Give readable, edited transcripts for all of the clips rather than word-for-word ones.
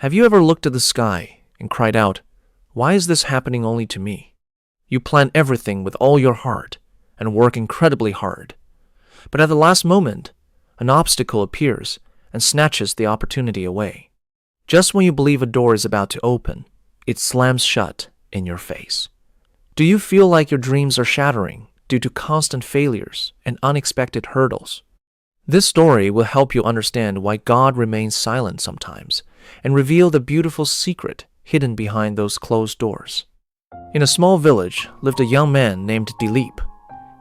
Have you ever looked at the sky and cried out, "Why is this happening only to me?" You plan everything with all your heart and work incredibly hard. But at the last moment, an obstacle appears and snatches the opportunity away. Just when you believe a door is about to open, it slams shut in your face. Do you feel like your dreams are shattering due to constant failures and unexpected hurdles? This story will help you understand why God remains silent sometimes and reveal the beautiful secret hidden behind those closed doors. In a small village lived a young man named Dilip.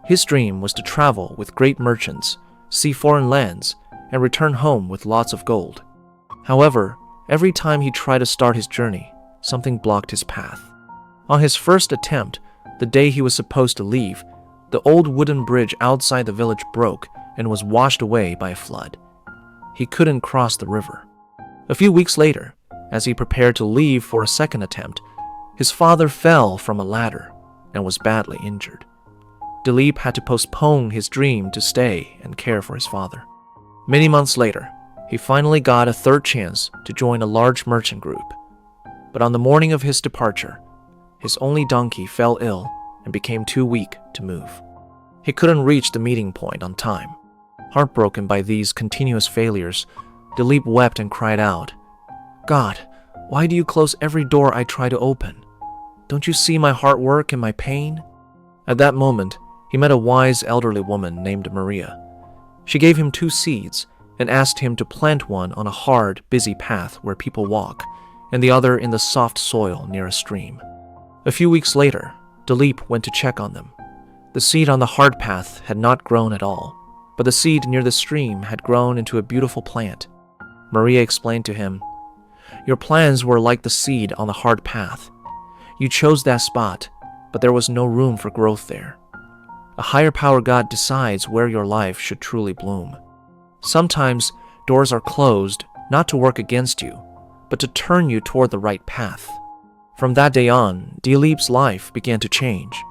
His dream was to travel with great merchants, see foreign lands, and return home with lots of gold. However, every time he tried to start his journey, something blocked his path. On his first attempt, the day he was supposed to leave, the old wooden bridge outside the village broke and was washed away by a flood. He couldn't cross the river. A few weeks later, as he prepared to leave for a second attempt, his father fell from a ladder and was badly injured. Dilip had to postpone his dream to stay and care for his father. Many months later, he finally got a third chance to join a large merchant group. But on the morning of his departure, his only donkey fell ill and became too weak to move. He couldn't reach the meeting point on time. Heartbroken by these continuous failures, Dilip wept and cried out, "God, why do you close every door I try to open? Don't you see my hard work and my pain?" At that moment, he met a wise elderly woman named Maria. She gave him 2 seeds and asked him to plant one on a hard, busy path where people walk, and the other in the soft soil near a stream. A few weeks later, Dilip went to check on them. The seed on the hard path had not grown at all, but the seed near the stream had grown into a beautiful plant. Maria explained to him, "Your plans were like the seed on the hard path. You chose that spot, but there was no room for growth there. A higher power God decides where your life should truly bloom. Sometimes doors are closed not to work against you, but to turn you toward the right path." From that day on, Dilip's life began to change.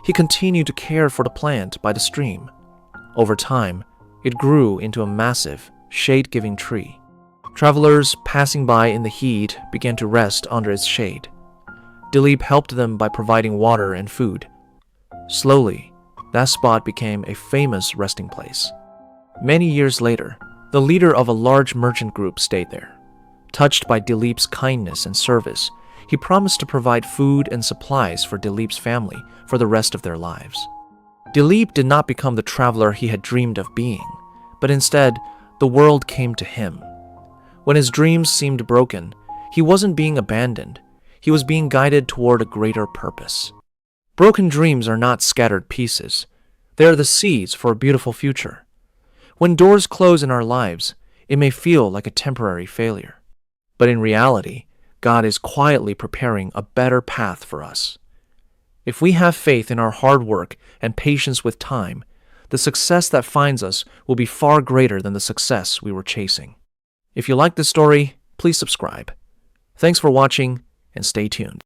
He continued to care for the plant by the stream. Over time, it grew into a massive, shade-giving tree. Travelers passing by in the heat began to rest under its shade. Dilip helped them by providing water and food. Slowly, that spot became a famous resting place. Many years later, the leader of a large merchant group stayed there. Touched by Dilip's kindness and service, he promised to provide food and supplies for Dilip's family for the rest of their lives. Dilip did not become the traveler he had dreamed of being, but instead, the world came to him. When his dreams seemed broken, he wasn't being abandoned. He was being guided toward a greater purpose. Broken dreams are not scattered pieces. They are the seeds for a beautiful future. When doors close in our lives, it may feel like a temporary failure. But in reality, God is quietly preparing a better path for us. If we have faith in our hard work and patience with time, the success that finds us will be far greater than the success we were chasing. If you like this story, please subscribe. Thanks for watching and stay tuned.